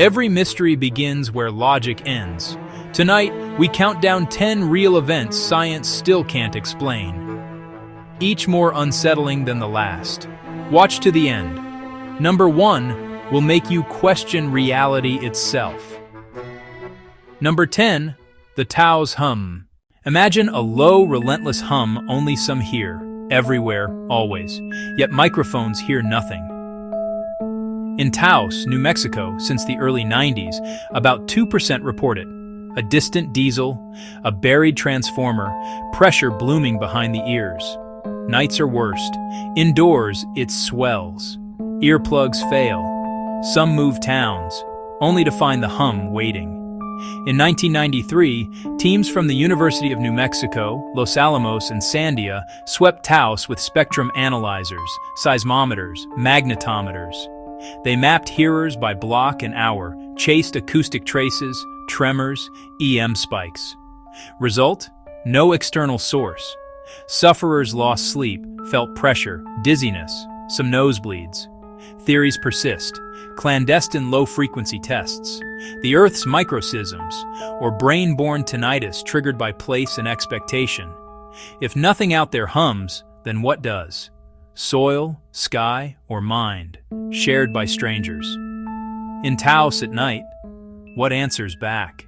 Every mystery begins where logic ends. Tonight, we count down 10 real events science still can't explain, each more unsettling than the last. Watch to the end. Number 1 will make you question reality itself. Number 10, the Tao's hum. Imagine a low, relentless hum only some hear, everywhere, always, yet microphones hear nothing. In Taos, New Mexico, since the early 90s, about 2% report it. A distant diesel, a buried transformer, pressure blooming behind the ears. Nights are worst. Indoors, it swells. Earplugs fail. Some move towns, only to find the hum waiting. In 1993, teams from the University of New Mexico, Los Alamos, and Sandia swept Taos with spectrum analyzers, seismometers, magnetometers. They mapped hearers by block and hour, chased acoustic traces, tremors, EM spikes. Result? No external source. Sufferers lost sleep, felt pressure, dizziness, some nosebleeds. Theories persist. Clandestine low-frequency tests. The Earth's microseisms, or brain-borne tinnitus triggered by place and expectation. If nothing out there hums, then what does? Soil, sky, or mind, shared by strangers. In Taos at night, what answers back?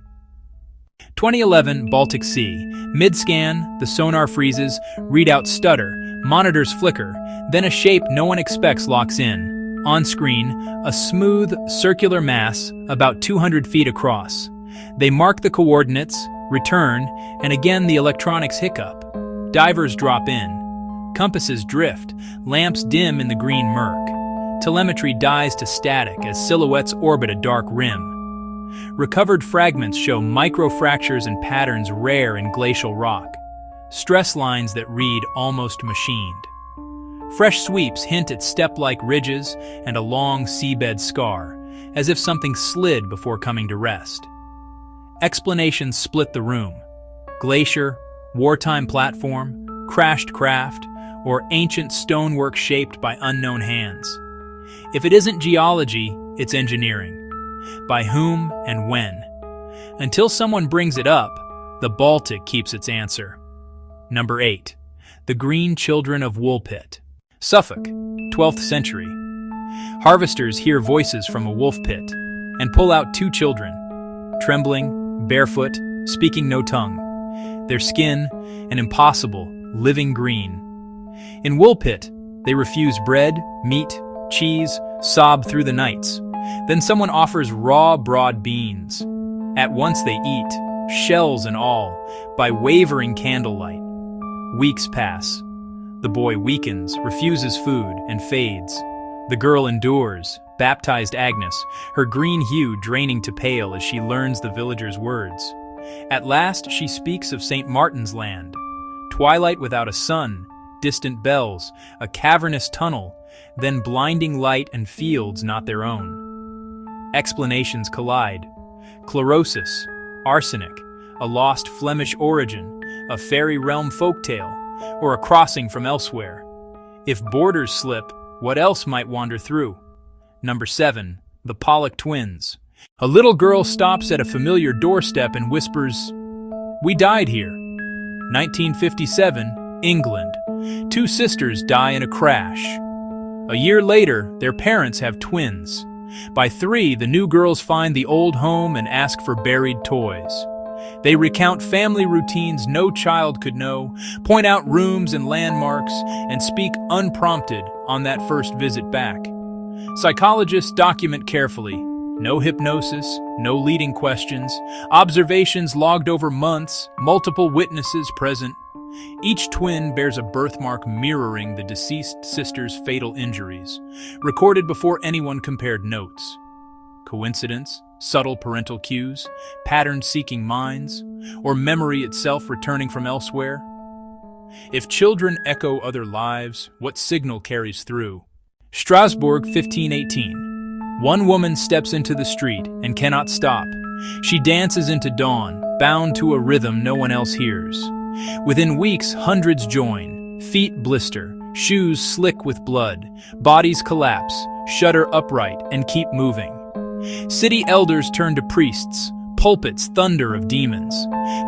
2011 Baltic Sea. Mid-scan, the sonar freezes, readouts stutter, monitors flicker, then a shape no one expects locks in. On screen, a smooth, circular mass about 200 feet across. They mark the coordinates, return, and again the electronics hiccup. Divers drop in. Compasses drift, lamps dim in the green murk. Telemetry dies to static as silhouettes orbit a dark rim. Recovered fragments show microfractures and patterns rare in glacial rock. Stress lines that read almost machined. Fresh sweeps hint at step-like ridges and a long seabed scar, as if something slid before coming to rest. Explanations split the room. Glacier, wartime platform, crashed craft, or ancient stonework shaped by unknown hands. If it isn't geology, it's engineering. By whom and when? Until someone brings it up, the Baltic keeps its answer. Number 8. The Green Children of Woolpit. Suffolk, 12th century. Harvesters hear voices from a wolf pit and pull out 2 children, trembling, barefoot, speaking no tongue. Their skin, an impossible, living green. In Woolpit, they refuse bread, meat, cheese, sob through the nights. Then someone offers raw, broad beans. At once they eat, shells and all, by wavering candlelight. Weeks pass. The boy weakens, refuses food, and fades. The girl endures, baptized Agnes, her green hue draining to pale as she learns the villagers' words. At last she speaks of St. Martin's land. Twilight without a sun, distant bells, a cavernous tunnel, then blinding light and fields not their own. Explanations collide. Chlorosis, arsenic, a lost Flemish origin, a fairy realm folktale, or a crossing from elsewhere. If borders slip, what else might wander through? Number 7. The Pollock Twins. A little girl stops at a familiar doorstep and whispers, "We died here." 1957, England. 2 sisters die in a crash. A year later, their parents have twins. By 3, the new girls find the old home and ask for buried toys. They recount family routines no child could know, point out rooms and landmarks, and speak unprompted on that first visit back. Psychologists document carefully. No hypnosis, no leading questions, observations logged over months, multiple witnesses present. Each twin bears a birthmark mirroring the deceased sister's fatal injuries, recorded before anyone compared notes. Coincidence? Subtle parental cues? Pattern-seeking minds? Or memory itself returning from elsewhere? If children echo other lives, what signal carries through? Strasbourg, 1518. One woman steps into the street and cannot stop. She dances into dawn, bound to a rhythm no one else hears. Within weeks, hundreds join. Feet blister, shoes slick with blood, bodies collapse, shudder upright, and keep moving. City elders turn to priests, pulpits thunder of demons.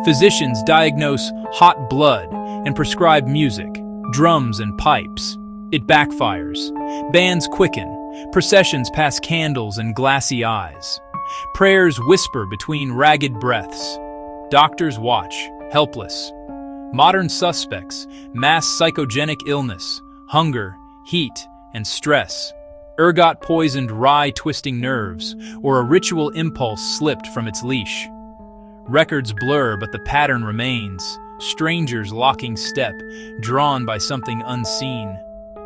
Physicians diagnose hot blood and prescribe music, drums and pipes. It backfires. Bands quicken. Processions pass candles and glassy eyes. Prayers whisper between ragged breaths. Doctors watch, helpless. Modern suspects, mass psychogenic illness, hunger, heat, and stress. Ergot poisoned rye twisting nerves, or a ritual impulse slipped from its leash. Records blur, but the pattern remains. Strangers locking step, drawn by something unseen.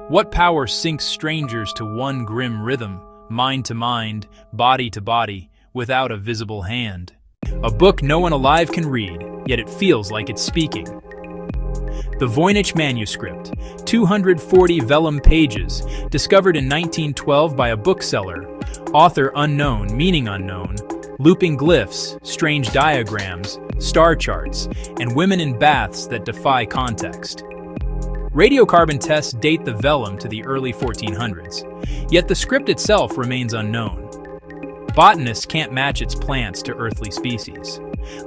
What power sinks strangers to one grim rhythm, mind to mind, body to body, without a visible hand? A book no one alive can read, yet it feels like it's speaking. The Voynich manuscript, 240 vellum pages, discovered in 1912 by a bookseller, author unknown, meaning unknown, looping glyphs, strange diagrams, star charts, and women in baths that defy context. Radiocarbon tests date the vellum to the early 1400s, yet the script itself remains unknown. Botanists can't match its plants to earthly species.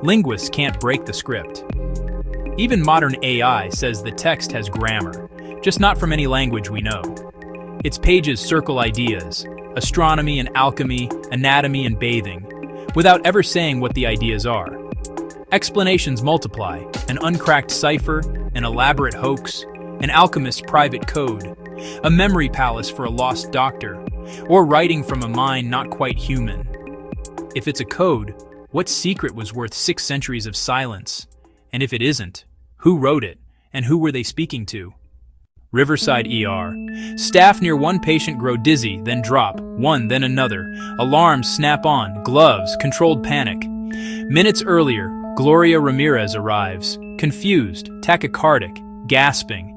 Linguists can't break the script. Even modern AI says the text has grammar, just not from any language we know. Its pages circle ideas, astronomy and alchemy, anatomy and bathing, without ever saying what the ideas are. Explanations multiply: an uncracked cipher, an elaborate hoax, an alchemist's private code, a memory palace for a lost doctor, or writing from a mind not quite human. If it's a code, what secret was worth 6 centuries of silence? And if it isn't, who wrote it, and who were they speaking to? Riverside ER. Staff near one patient grow dizzy, then drop, one, then another. Alarms snap on, gloves, controlled panic. Minutes earlier, Gloria Ramirez arrives, confused, tachycardic, gasping.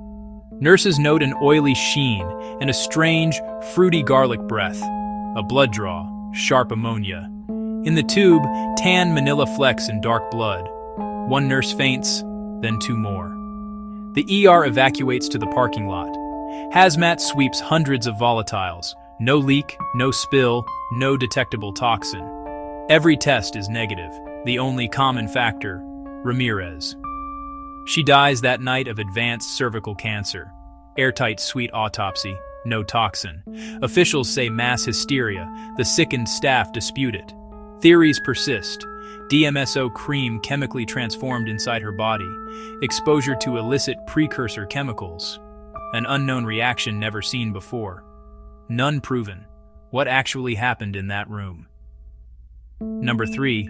Nurses note an oily sheen and a strange, fruity garlic breath. A blood draw, sharp ammonia. In the tube, tan manila flecks in dark blood. One nurse faints, then 2 more. The ER evacuates to the parking lot. Hazmat sweeps hundreds of volatiles. No leak, no spill, no detectable toxin. Every test is negative. The only common factor, Ramirez. She dies that night of advanced cervical cancer. Airtight sweet autopsy, no toxin. Officials say mass hysteria. The sickened staff dispute it. Theories persist. DMSO cream chemically transformed inside her body. Exposure to illicit precursor chemicals. An unknown reaction never seen before. None proven. What actually happened in that room? Number 3.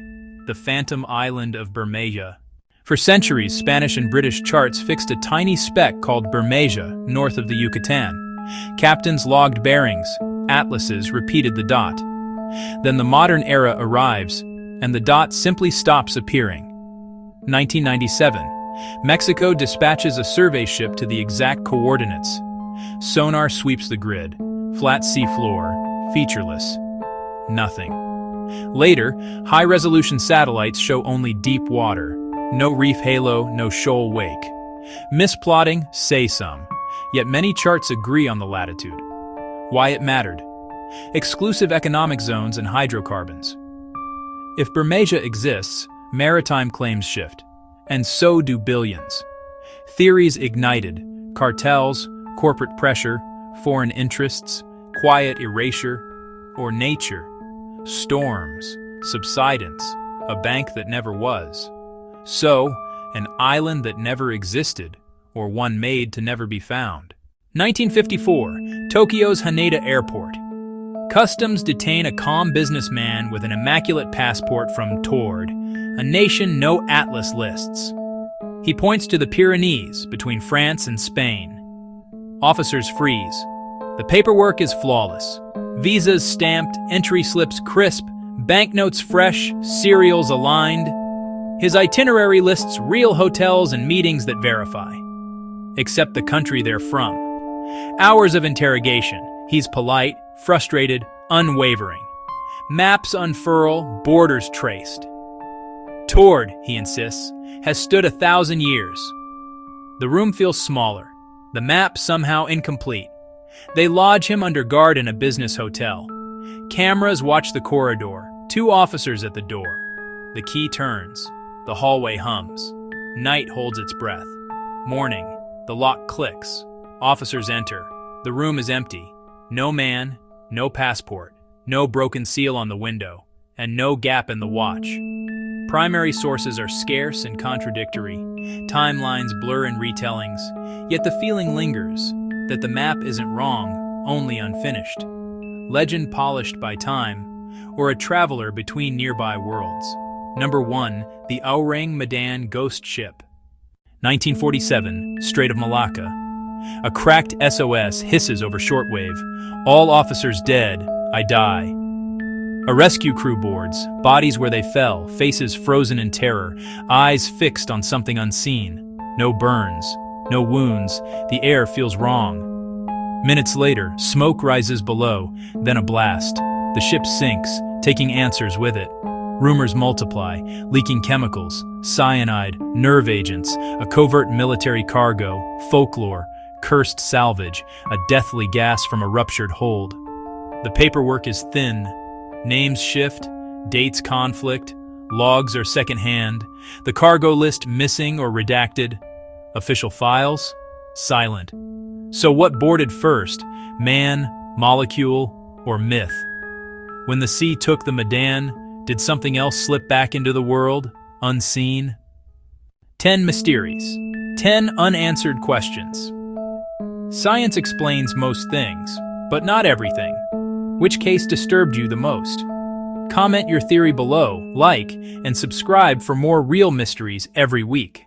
The Phantom Island of Bermeja. For centuries, Spanish and British charts fixed a tiny speck called Bermeja north of the Yucatan. Captains logged bearings. Atlases repeated the dot. Then the modern era arrives, and the dot simply stops appearing. 1997. Mexico dispatches a survey ship to the exact coordinates. Sonar sweeps the grid. Flat sea floor, featureless. Nothing. Later, high-resolution satellites show only deep water. No reef halo, no shoal wake. Misplotting, say some. Yet many charts agree on the latitude. Why it mattered. Exclusive economic zones and hydrocarbons. If Bermeja exists, maritime claims shift. And so do billions. Theories ignited. Cartels, corporate pressure, foreign interests, quiet erasure, or nature. Storms, subsidence, a bank that never was. So, an island that never existed, or one made to never be found. 1954, Tokyo's Haneda Airport. Customs detain a calm businessman with an immaculate passport from Tord, a nation no atlas lists. He points to the Pyrenees between France and Spain. Officers freeze. The paperwork is flawless. Visas stamped, entry slips crisp, banknotes fresh, serials aligned. His itinerary lists real hotels and meetings that verify. Except the country they're from. Hours of interrogation. He's polite, frustrated, unwavering. Maps unfurl, borders traced. Tord, he insists, has stood 1,000 years. The room feels smaller. The map somehow incomplete. They lodge him under guard in a business hotel. Cameras watch the corridor. 2 officers at the door. The key turns. The hallway hums. Night holds its breath. Morning. The lock clicks. Officers enter. The room is empty. No man, no passport, no broken seal on the window, and no gap in the watch. Primary sources are scarce and contradictory. Timelines blur in retellings, yet the feeling lingers that the map isn't wrong, only unfinished. Legend polished by time, or a traveler between nearby worlds. Number 1, the Orang Medan ghost ship. 1947, Strait of Malacca. A cracked SOS hisses over shortwave. All officers dead, I die. A rescue crew boards, bodies where they fell, faces frozen in terror, eyes fixed on something unseen. No burns, no wounds, the air feels wrong. Minutes later, smoke rises below, then a blast. The ship sinks, taking answers with it. Rumors multiply, leaking chemicals, cyanide, nerve agents, a covert military cargo, folklore, cursed salvage, a deathly gas from a ruptured hold. The paperwork is thin. Names shift, dates conflict, logs are secondhand, the cargo list missing or redacted, official files silent. So what boarded first, man, molecule, or myth? When the sea took the Medan, did something else slip back into the world, unseen? 10 mysteries, 10 unanswered questions. Science explains most things, but not everything. Which case disturbed you the most? Comment your theory below, like, and subscribe for more real mysteries every week.